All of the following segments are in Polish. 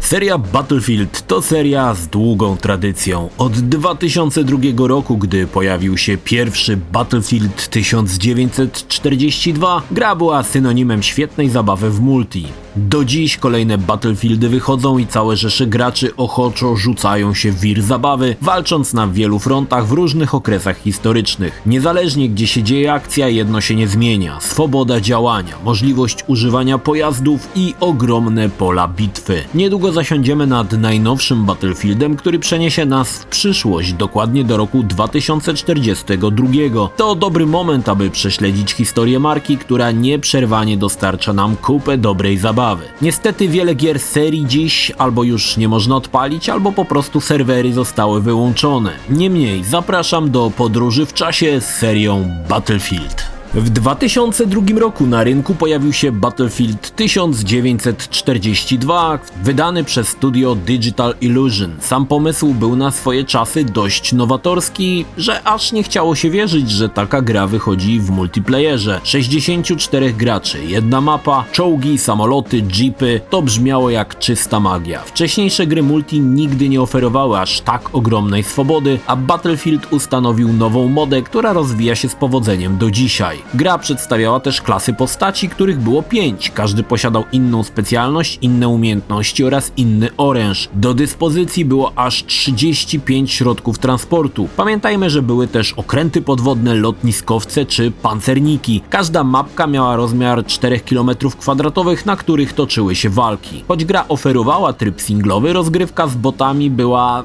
Seria Battlefield to seria z długą tradycją. Od 2002 roku, gdy pojawił się pierwszy Battlefield 1942, gra była synonimem świetnej zabawy w multi. Do dziś kolejne Battlefieldy wychodzą i całe rzesze graczy ochoczo rzucają się w wir zabawy, walcząc na wielu frontach w różnych okresach historycznych. Niezależnie gdzie się dzieje akcja, jedno się nie zmienia: swoboda działania, możliwość używania pojazdów i ogromne pola bitwy. Niedługo zasiądziemy nad najnowszym Battlefieldem, który przeniesie nas w przyszłość, dokładnie do roku 2042. To dobry moment, aby prześledzić historię marki, która nieprzerwanie dostarcza nam kupę dobrej zabawy. Niestety wiele gier z serii dziś albo już nie można odpalić, albo po prostu serwery zostały wyłączone. Niemniej zapraszam do podróży w czasie z serią Battlefield. W 2002 roku na rynku pojawił się Battlefield 1942, wydany przez studio Digital Illusion. Sam pomysł był na swoje czasy dość nowatorski, że aż nie chciało się wierzyć, że taka gra wychodzi w multiplayerze. 64 graczy, jedna mapa, czołgi, samoloty, jeepy, to brzmiało jak czysta magia. Wcześniejsze gry multi nigdy nie oferowały aż tak ogromnej swobody, a Battlefield ustanowił nową modę, która rozwija się z powodzeniem do dzisiaj. Gra przedstawiała też klasy postaci, których było 5. Każdy posiadał inną specjalność, inne umiejętności oraz inny oręż. Do dyspozycji było aż 35 środków transportu. Pamiętajmy, że były też okręty podwodne, lotniskowce czy pancerniki. Każda mapka miała rozmiar 4 km², na których toczyły się walki. Choć gra oferowała tryb singlowy, rozgrywka z botami była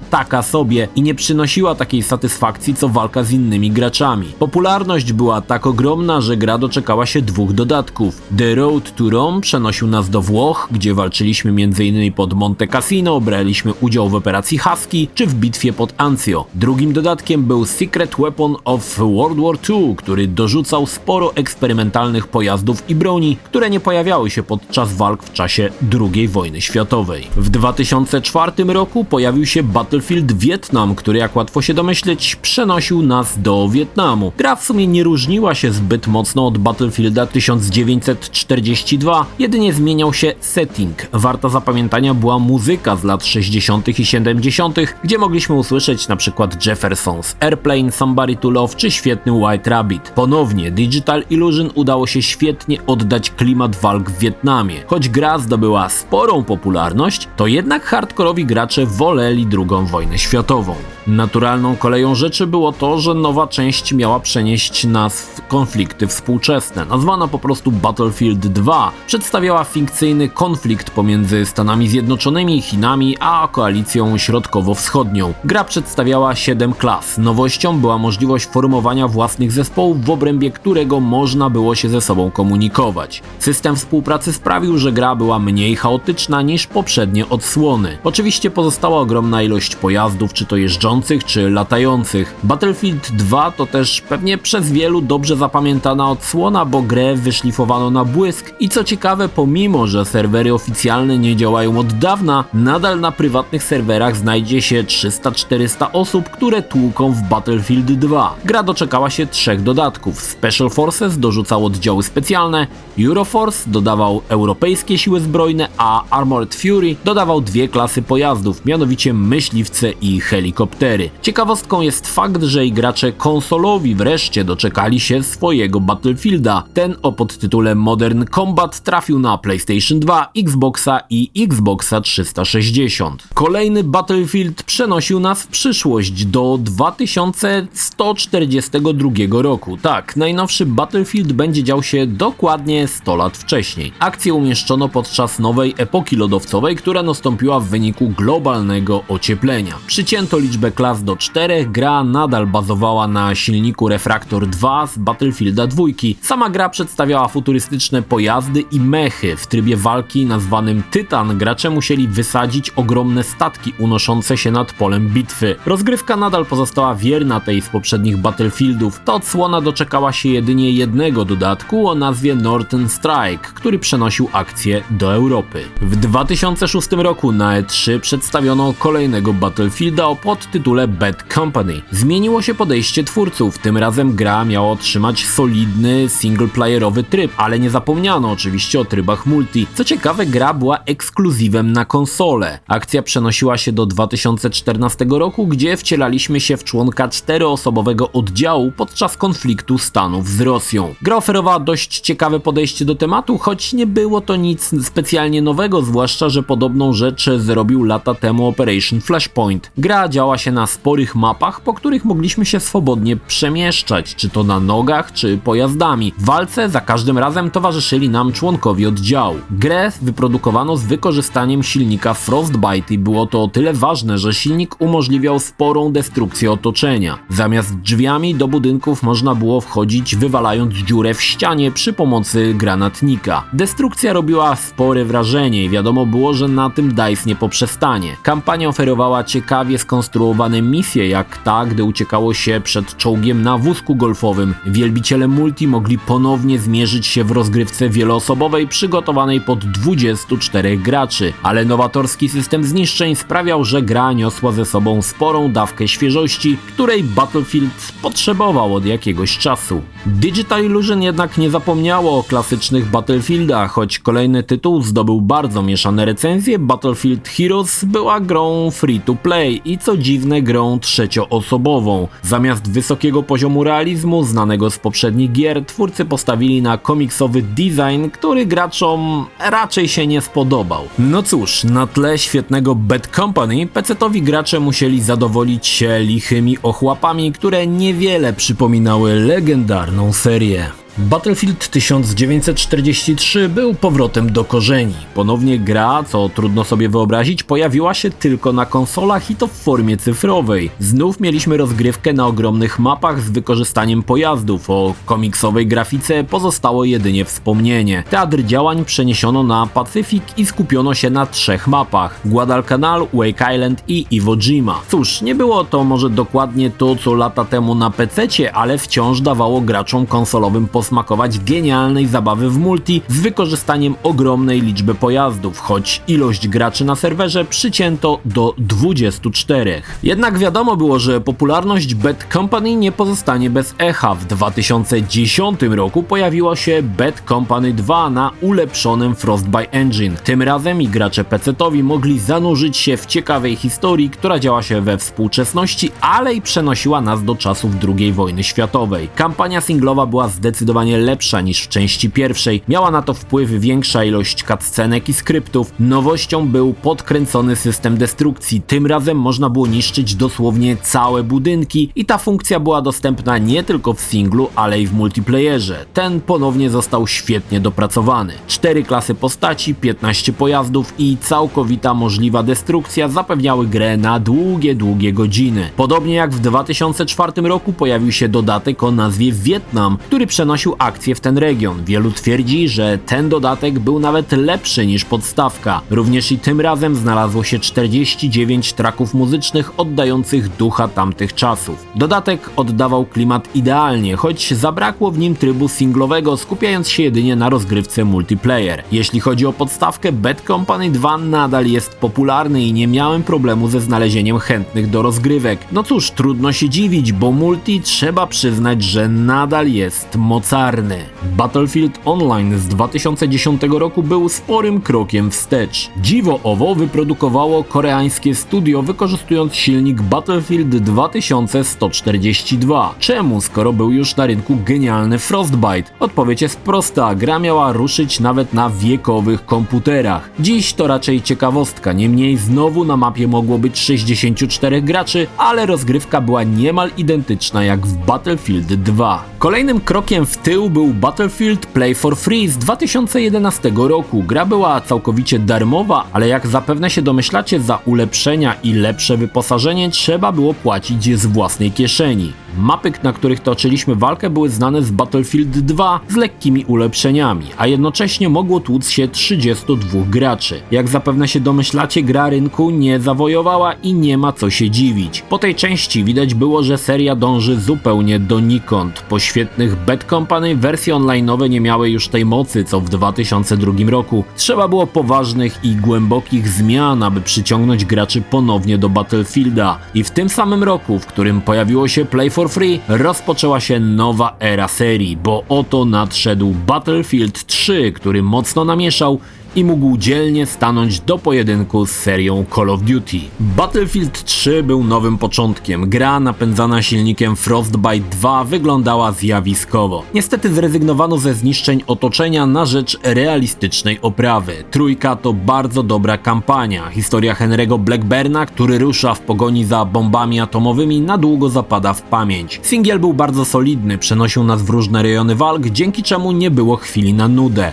taka sobie i nie przynosiła takiej satysfakcji co walka z innymi graczami. Popularność była tak ogromna, że gra doczekała się 2 dodatków. The Road to Rome przenosił nas do Włoch, gdzie walczyliśmy m.in. pod Monte Cassino, braliśmy udział w operacji Husky czy w bitwie pod Anzio. Drugim dodatkiem był Secret Weapon of World War II, który dorzucał sporo eksperymentalnych pojazdów i broni, które nie pojawiały się podczas walk w czasie II wojny światowej. W 2004 roku pojawił się Battlefield Vietnam, który, jak łatwo się domyśleć, przenosił nas do Wietnamu. Gra w sumie nie różniła się zbyt mocno od Battlefielda 1942, jedynie zmieniał się setting. Warta zapamiętania była muzyka z lat 60. i 70., gdzie mogliśmy usłyszeć np. Jefferson's Airplane, Somebody to Love czy świetny White Rabbit. Ponownie Digital Illusion udało się świetnie oddać klimat walk w Wietnamie. Choć gra zdobyła sporą popularność, to jednak hardkorowi gracze woleli II wojnę światową. Naturalną koleją rzeczy było to, że nowa część miała przenieść nas w konflikty współczesne. Nazwana po prostu Battlefield 2 przedstawiała fikcyjny konflikt pomiędzy Stanami Zjednoczonymi, Chinami a koalicją środkowo-wschodnią. Gra przedstawiała 7 klas. Nowością była możliwość formowania własnych zespołów, w obrębie którego można było się ze sobą komunikować. System współpracy sprawił, że gra była mniej chaotyczna niż poprzednie odsłony. Oczywiście pozostała ogromna ilość pojazdów, czy to jeżdżących, czy latających. Battlefield 2 to też pewnie przez wielu dobrze zapamiętana odsłona, bo grę wyszlifowano na błysk i co ciekawe, pomimo że serwery oficjalne nie działają od dawna, nadal na prywatnych serwerach znajdzie się 300-400 osób, które tłuką w Battlefield 2. Gra doczekała się 3 dodatków. Special Forces dorzucał oddziały specjalne, Euroforce dodawał europejskie siły zbrojne, a Armored Fury dodawał 2 klasy pojazdów, mianowicie myśliwce i helikoptery. Ciekawostką jest fakt, że i gracze konsolowi wreszcie doczekali się swojego Battlefielda. Ten o podtytule Modern Combat trafił na PlayStation 2, Xboxa i Xboxa 360. Kolejny Battlefield przenosił nas w przyszłość do 2142 roku. Tak, najnowszy Battlefield będzie dział się dokładnie 100 lat wcześniej. Akcję umieszczono podczas nowej epoki lodowcowej, która nastąpiła w wyniku globalnego ocieplenia. Przycięto liczbę klas do 4, gra nadal bazowała na silniku Refractor 2 z Battlefielda 2. Sama gra przedstawiała futurystyczne pojazdy i mechy. W trybie walki nazwanym Tytan gracze musieli wysadzić ogromne statki unoszące się nad polem bitwy. Rozgrywka nadal pozostała wierna tej z poprzednich Battlefieldów. Ta odsłona doczekała się jedynie jednego dodatku o nazwie Northern Strike, który przenosił akcję do Europy. W 2006 roku na E3 przedstawiono kolejnego Battlefielda o podtytule Bad Company. Zmieniło się podejście twórców, tym razem gra miała otrzymać solidny singleplayerowy tryb, ale nie zapomniano oczywiście o trybach multi. Co ciekawe, gra była ekskluzywem na konsolę. Akcja przenosiła się do 2014 roku, gdzie wcielaliśmy się w członka 4-osobowego oddziału podczas konfliktu Stanów z Rosją. Gra oferowała dość ciekawe podejście do tematu, choć nie było to nic specjalnie nowego, zwłaszcza że podobną rzecz zrobił lata temu Operation Flashpoint. Gra działa się na sporych mapach, po których mogliśmy się swobodnie przemieszczać, czy to na nogach, czy pojazdami. W walce za każdym razem towarzyszyli nam członkowie oddziału. Grę wyprodukowano z wykorzystaniem silnika Frostbite i było to o tyle ważne, że silnik umożliwiał sporą destrukcję otoczenia. Zamiast drzwiami do budynków można było wchodzić, wywalając dziurę w ścianie przy pomocy granatnika. Destrukcja robiła spore wrażenie i wiadomo było, że na tym DICE nie poprzestanie. Kampania oferowała ciekawie skonstruowane misje, jak ta, gdy uciekało się przed czołgiem na wózku golfowym. Wielbiciele multi mogli ponownie zmierzyć się w rozgrywce wieloosobowej przygotowanej pod 24 graczy, ale nowatorski system zniszczeń sprawiał, że gra niosła ze sobą sporą dawkę świeżości, której Battlefield potrzebował od jakiegoś czasu. Digital Illusion jednak nie zapomniało o klasycznych Battlefieldach, choć kolejny tytuł zdobył bardzo mieszane recenzje. Battlefield Heroes była grą free to play i co dziwne grą trzecioosobową. Zamiast wysokiego poziomu realizmu znanego z poprzednich gier, twórcy postawili na komiksowy design, który graczom raczej się nie spodobał. No cóż, na tle świetnego Bad Company PC-towi gracze musieli zadowolić się lichymi ochłapami, które niewiele przypominały legendarną serię. Battlefield 1943 był powrotem do korzeni. Ponownie gra, co trudno sobie wyobrazić, pojawiła się tylko na konsolach i to w formie cyfrowej. Znów mieliśmy rozgrywkę na ogromnych mapach z wykorzystaniem pojazdów. O komiksowej grafice pozostało jedynie wspomnienie. Teatr działań przeniesiono na Pacyfik i skupiono się na 3 mapach: Guadalcanal, Wake Island i Iwo Jima. Cóż, nie było to może dokładnie to, co lata temu na PC-cie, ale wciąż dawało graczom konsolowym posmakować genialnej zabawy w multi z wykorzystaniem ogromnej liczby pojazdów, choć ilość graczy na serwerze przycięto do 24. Jednak wiadomo było, że popularność Bad Company nie pozostanie bez echa. W 2010 roku pojawiło się Bad Company 2 na ulepszonym Frostbite Engine. Tym razem i gracze PC-towi mogli zanurzyć się w ciekawej historii, która działa się we współczesności, ale i przenosiła nas do czasów II wojny światowej. Kampania singlowa była zdecydowanie lepsza niż w części pierwszej. Miała na to wpływ większa ilość cutscenek i skryptów. Nowością był podkręcony system destrukcji. Tym razem można było niszczyć dosłownie całe budynki i ta funkcja była dostępna nie tylko w singlu, ale i w multiplayerze. Ten ponownie został świetnie dopracowany. 4 klasy postaci, 15 pojazdów i całkowita możliwa destrukcja zapewniały grę na długie godziny. Podobnie jak w 2004 roku pojawił się dodatek o nazwie Wietnam, który przenosił akcję w ten region. Wielu twierdzi, że ten dodatek był nawet lepszy niż podstawka. Również i tym razem znalazło się 49 tracków muzycznych oddających ducha tamtych czasów. Dodatek oddawał klimat idealnie, choć zabrakło w nim trybu singlowego, skupiając się jedynie na rozgrywce multiplayer. Jeśli chodzi o podstawkę, Bad Company 2 nadal jest popularny i nie miałem problemu ze znalezieniem chętnych do rozgrywek. No cóż, trudno się dziwić, bo multi trzeba przyznać, że nadal jest mocarny. Battlefield Online z 2010 roku był sporym krokiem wstecz. Dziwo owo wyprodukowało koreańskie studio, wykorzystując silnik Battlefield 2142. Czemu, skoro był już na rynku genialny Frostbite? Odpowiedź jest prosta, gra miała ruszyć nawet na wiekowych komputerach. Dziś to raczej ciekawostka, niemniej znowu na mapie mogło być 64 graczy, ale rozgrywka była niemal identyczna jak w Battlefield 2. Kolejnym krokiem w tył był Battlefield Play for Free z 2011 roku. Gra była całkowicie darmowa, ale jak zapewne się domyślacie, za ulepszenia i lepsze wyposażenie trzeba było płacić z własnej kieszeni. Mapy, na których toczyliśmy walkę, były znane z Battlefield 2 z lekkimi ulepszeniami, a jednocześnie mogło tłuc się 32 graczy. Jak zapewne się domyślacie, gra rynku nie zawojowała i nie ma co się dziwić. Po tej części widać było, że seria dąży zupełnie donikąd. Po świetnych Bad Company Company wersje online'owe nie miały już tej mocy co w 2002 roku. Trzeba było poważnych i głębokich zmian, aby przyciągnąć graczy ponownie do Battlefielda. I w tym samym roku, w którym pojawiło się Play for Free, rozpoczęła się nowa era serii, bo oto nadszedł Battlefield 3, który mocno namieszał i mógł dzielnie stanąć do pojedynku z serią Call of Duty. Battlefield 3 był nowym początkiem. Gra napędzana silnikiem Frostbite 2 wyglądała zjawiskowo. Niestety zrezygnowano ze zniszczeń otoczenia na rzecz realistycznej oprawy. Trójka to bardzo dobra kampania. Historia Henry'ego Blackburna, który rusza w pogoni za bombami atomowymi, na długo zapada w pamięć. Singiel był bardzo solidny, przenosił nas w różne rejony walk, dzięki czemu nie było chwili na nudę.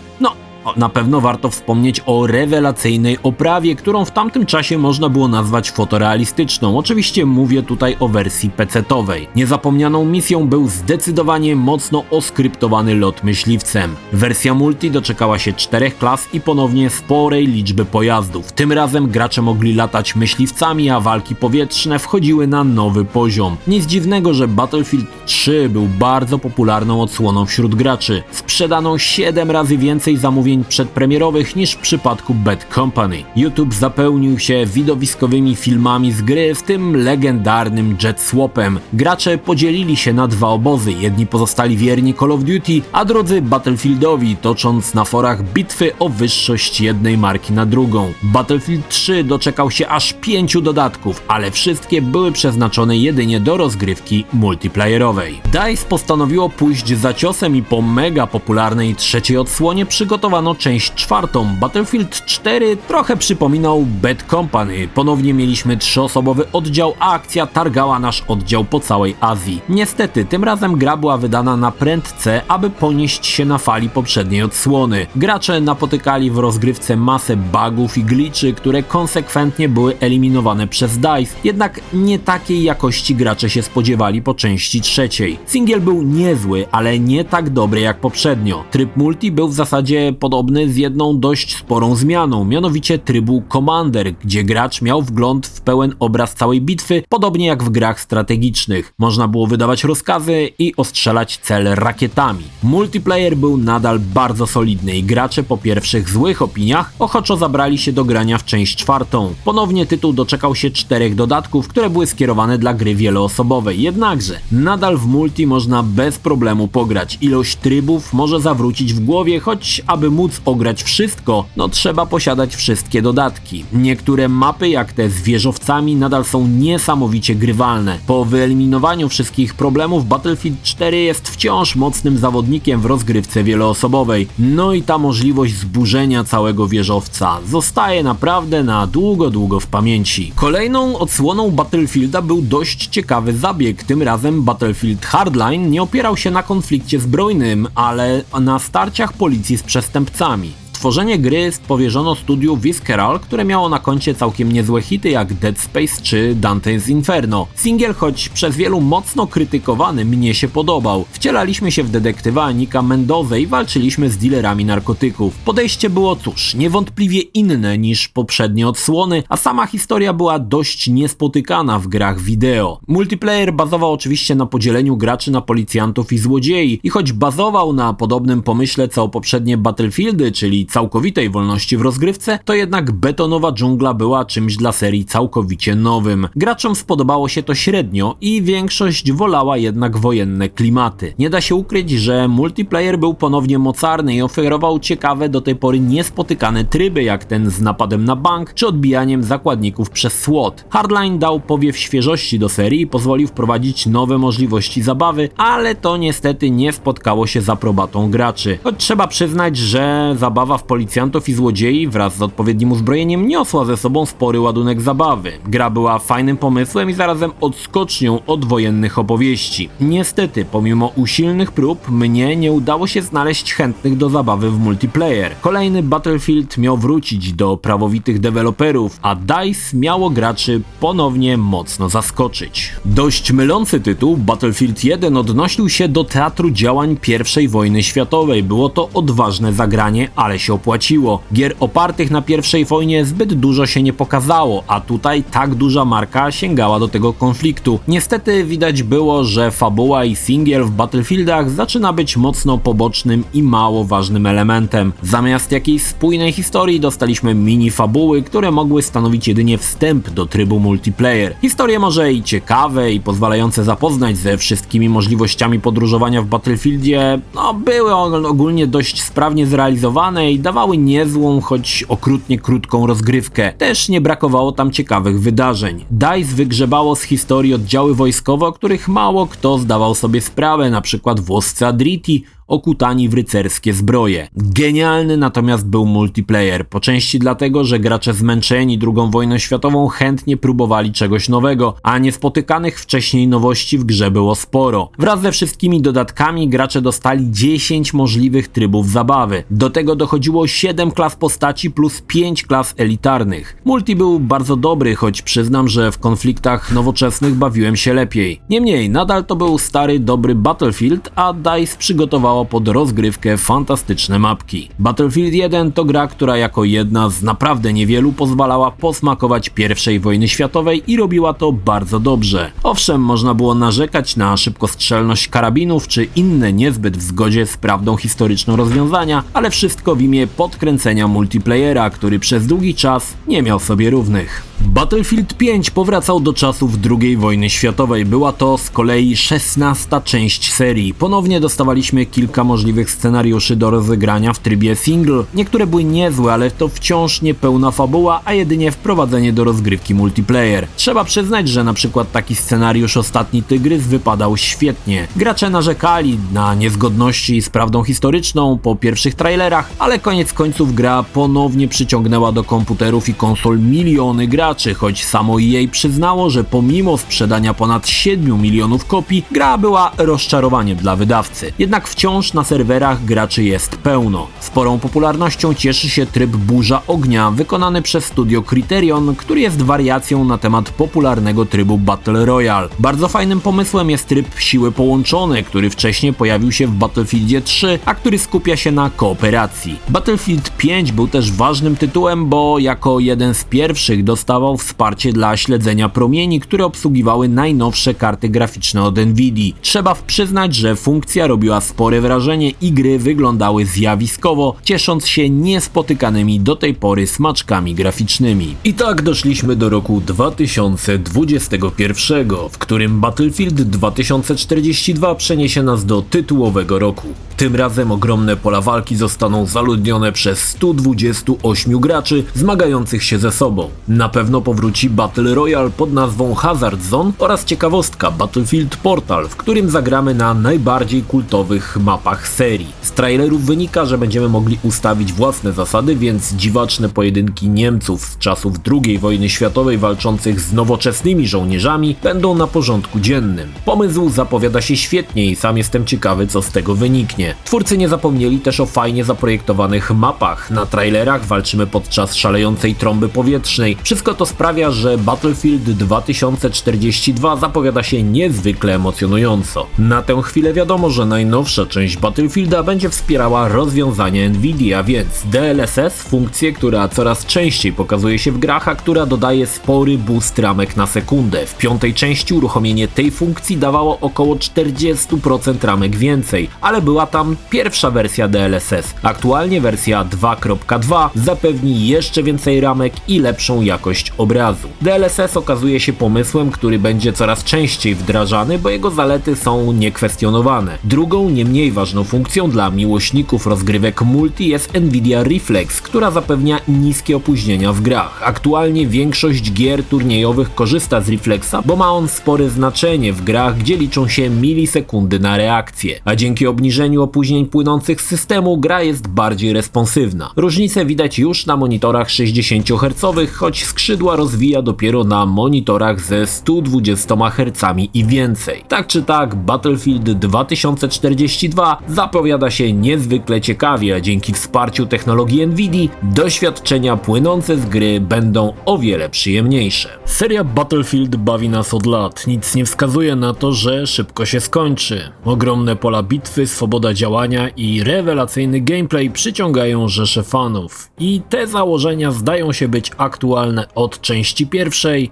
Na pewno warto wspomnieć o rewelacyjnej oprawie, którą w tamtym czasie można było nazwać fotorealistyczną. Oczywiście mówię tutaj o wersji PC-towej. Niezapomnianą misją był zdecydowanie mocno oskryptowany lot myśliwcem. Wersja multi doczekała się 4 klas i ponownie sporej liczby pojazdów. Tym razem gracze mogli latać myśliwcami, a walki powietrzne wchodziły na nowy poziom. Nic dziwnego, że Battlefield 3 był bardzo popularną odsłoną wśród graczy. Sprzedano 7 razy więcej zamówień przedpremierowych niż w przypadku Bad Company. YouTube zapełnił się widowiskowymi filmami z gry, w tym legendarnym Jet Swapem. Gracze podzielili się na dwa obozy, jedni pozostali wierni Call of Duty, a drudzy Battlefieldowi, tocząc na forach bitwy o wyższość jednej marki na drugą. Battlefield 3 doczekał się aż 5 dodatków, ale wszystkie były przeznaczone jedynie do rozgrywki multiplayerowej. DICE postanowiło pójść za ciosem i po mega popularnej trzeciej odsłonie przygotowano część czwartą. Battlefield 4 trochę przypominał Bad Company. Ponownie mieliśmy 3-osobowy oddział, a akcja targała nasz oddział po całej Azji. Niestety, tym razem gra była wydana na prędce, aby ponieść się na fali poprzedniej odsłony. Gracze napotykali w rozgrywce masę bugów i glitchy, które konsekwentnie były eliminowane przez DICE, jednak nie takiej jakości gracze się spodziewali po części trzeciej. Singiel był niezły, ale nie tak dobry jak poprzednio. Tryb multi był w zasadzie podobny z jedną dość sporą zmianą, mianowicie trybu Commander, gdzie gracz miał wgląd w pełen obraz całej bitwy, podobnie jak w grach strategicznych. Można było wydawać rozkazy i ostrzelać cel rakietami. Multiplayer był nadal bardzo solidny i gracze po pierwszych złych opiniach ochoczo zabrali się do grania w część czwartą. Ponownie tytuł doczekał się 4 dodatków, które były skierowane dla gry wieloosobowej, jednakże nadal w multi można bez problemu pograć. Ilość trybów może zawrócić w głowie, choć aby móc ograć wszystko, trzeba posiadać wszystkie dodatki. Niektóre mapy, jak te z wieżowcami, nadal są niesamowicie grywalne. Po wyeliminowaniu wszystkich problemów Battlefield 4 jest wciąż mocnym zawodnikiem w rozgrywce wieloosobowej. I ta możliwość zburzenia całego wieżowca zostaje naprawdę na długo w pamięci. Kolejną odsłoną Battlefielda był dość ciekawy zabieg. Tym razem Battlefield Hardline nie opierał się na konflikcie zbrojnym, ale na starciach policji z przestępcami. Tworzenie gry powierzono studiu Visceral, które miało na koncie całkiem niezłe hity jak Dead Space czy Dante's Inferno. Singiel, choć przez wielu mocno krytykowany, mnie się podobał. Wcielaliśmy się w detektywa Nicka Mendozę i walczyliśmy z dealerami narkotyków. Podejście było niewątpliwie inne niż poprzednie odsłony, a sama historia była dość niespotykana w grach wideo. Multiplayer bazował oczywiście na podzieleniu graczy na policjantów i złodziei i choć bazował na podobnym pomyśle co poprzednie Battlefieldy, czyli całkowitej wolności w rozgrywce, to jednak betonowa dżungla była czymś dla serii całkowicie nowym. Graczom spodobało się to średnio i większość wolała jednak wojenne klimaty. Nie da się ukryć, że multiplayer był ponownie mocarny i oferował ciekawe, do tej pory niespotykane tryby, jak ten z napadem na bank czy odbijaniem zakładników przez SWAT. Hardline dał powiew świeżości do serii i pozwolił wprowadzić nowe możliwości zabawy, ale to niestety nie spotkało się z aprobatą graczy. Choć trzeba przyznać, że zabawa w policjantów i złodziei wraz z odpowiednim uzbrojeniem niosła ze sobą spory ładunek zabawy. Gra była fajnym pomysłem i zarazem odskocznią od wojennych opowieści. Niestety, pomimo usilnych prób, mnie nie udało się znaleźć chętnych do zabawy w multiplayer. Kolejny Battlefield miał wrócić do prawowitych deweloperów, a DICE miało graczy ponownie mocno zaskoczyć. Dość mylący tytuł, Battlefield 1 odnosił się do teatru działań I wojny światowej. Było to odważne zagranie, ale się opłaciło. Gier opartych na pierwszej wojnie zbyt dużo się nie pokazało, a tutaj tak duża marka sięgała do tego konfliktu. Niestety widać było, że fabuła i singiel w Battlefieldach zaczyna być mocno pobocznym i mało ważnym elementem. Zamiast jakiejś spójnej historii dostaliśmy mini fabuły, które mogły stanowić jedynie wstęp do trybu multiplayer. Historie może i ciekawe i pozwalające zapoznać ze wszystkimi możliwościami podróżowania w Battlefieldzie, były ogólnie dość sprawnie zrealizowane i dawały niezłą, choć okrutnie krótką rozgrywkę. Też nie brakowało tam ciekawych wydarzeń. DICE wygrzebało z historii oddziały wojskowe, o których mało kto zdawał sobie sprawę, np. włoscy Adriti, okutani w rycerskie zbroje. Genialny natomiast był multiplayer, po części dlatego, że gracze zmęczeni II wojną światową chętnie próbowali czegoś nowego, a niespotykanych wcześniej nowości w grze było sporo. Wraz ze wszystkimi dodatkami gracze dostali 10 możliwych trybów zabawy. Do tego dochodziło 7 klas postaci plus 5 klas elitarnych. Multi był bardzo dobry, choć przyznam, że w konfliktach nowoczesnych bawiłem się lepiej. Niemniej, nadal to był stary, dobry Battlefield, a DICE przygotowało pod rozgrywkę fantastyczne mapki. Battlefield 1 to gra, która jako jedna z naprawdę niewielu pozwalała posmakować I wojny światowej i robiła to bardzo dobrze. Owszem, można było narzekać na szybkostrzelność karabinów czy inne niezbyt w zgodzie z prawdą historyczną rozwiązania, ale wszystko w imię podkręcenia multiplayera, który przez długi czas nie miał sobie równych. Battlefield 5 powracał do czasów II wojny światowej. Była to z kolei 16. część serii. Ponownie dostawaliśmy kilka możliwych scenariuszy do rozegrania w trybie single. Niektóre były niezłe, ale to wciąż niepełna fabuła, a jedynie wprowadzenie do rozgrywki multiplayer. Trzeba przyznać, że na przykład taki scenariusz Ostatni Tygrys wypadał świetnie. Gracze narzekali na niezgodności z prawdą historyczną po pierwszych trailerach, ale koniec końców gra ponownie przyciągnęła do komputerów i konsol miliony graczy, choć samo EA przyznało, że pomimo sprzedania ponad 7 milionów kopii, gra była rozczarowaniem dla wydawcy. Jednak wciąż na serwerach graczy jest pełno. Sporą popularnością cieszy się tryb Burza Ognia, wykonany przez studio Criterion, który jest wariacją na temat popularnego trybu Battle Royale. Bardzo fajnym pomysłem jest tryb Siły Połączone, który wcześniej pojawił się w Battlefieldzie 3, a który skupia się na kooperacji. Battlefield 5 był też ważnym tytułem, bo jako jeden z pierwszych dostał wsparcie dla śledzenia promieni, które obsługiwały najnowsze karty graficzne od Nvidii. Trzeba przyznać, że funkcja robiła spore wrażenie i gry wyglądały zjawiskowo, ciesząc się niespotykanymi do tej pory smaczkami graficznymi. I tak doszliśmy do roku 2021, w którym Battlefield 2042 przeniesie nas do tytułowego roku. Tym razem ogromne pola walki zostaną zaludnione przez 128 graczy zmagających się ze sobą. Na pewno powróci Battle Royale pod nazwą Hazard Zone oraz ciekawostka Battlefield Portal, w którym zagramy na najbardziej kultowych mapach serii. Z trailerów wynika, że będziemy mogli ustawić własne zasady, więc dziwaczne pojedynki Niemców z czasów II wojny światowej walczących z nowoczesnymi żołnierzami będą na porządku dziennym. Pomysł zapowiada się świetnie i sam jestem ciekawy, co z tego wyniknie. Twórcy nie zapomnieli też o fajnie zaprojektowanych mapach. Na trailerach walczymy podczas szalejącej trąby powietrznej. Wszystko to sprawia, że Battlefield 2042 zapowiada się niezwykle emocjonująco. Na tę chwilę wiadomo, że najnowsza część Battlefielda będzie wspierała rozwiązania Nvidia, więc DLSS, funkcję, która coraz częściej pokazuje się w grach, a która dodaje spory boost ramek na sekundę. W 5. części uruchomienie tej funkcji dawało około 40% ramek więcej, ale była tam pierwsza wersja DLSS. Aktualnie wersja 2.2 zapewni jeszcze więcej ramek i lepszą jakość obrazu. DLSS okazuje się pomysłem, który będzie coraz częściej wdrażany, bo jego zalety są niekwestionowane. Drugą, nie mniej ważną funkcją dla miłośników rozgrywek multi jest Nvidia Reflex, która zapewnia niskie opóźnienia w grach. Aktualnie większość gier turniejowych korzysta z Reflexa, bo ma on spore znaczenie w grach, gdzie liczą się milisekundy na reakcję, a dzięki obniżeniu opóźnień płynących z systemu gra jest bardziej responsywna. Różnice widać już na monitorach 60 Hz, choć skrzydła rozwija dopiero na monitorach ze 120 Hz i więcej. Tak czy tak, Battlefield 2042 zapowiada się niezwykle ciekawie, a dzięki wsparciu technologii Nvidii doświadczenia płynące z gry będą o wiele przyjemniejsze. Seria Battlefield bawi nas od lat. Nic nie wskazuje na to, że szybko się skończy. Ogromne pola bitwy, swoboda działania i rewelacyjny gameplay przyciągają rzesze fanów. I te założenia zdają się być aktualne od części pierwszej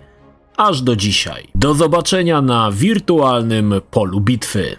aż do dzisiaj. Do zobaczenia na wirtualnym polu bitwy.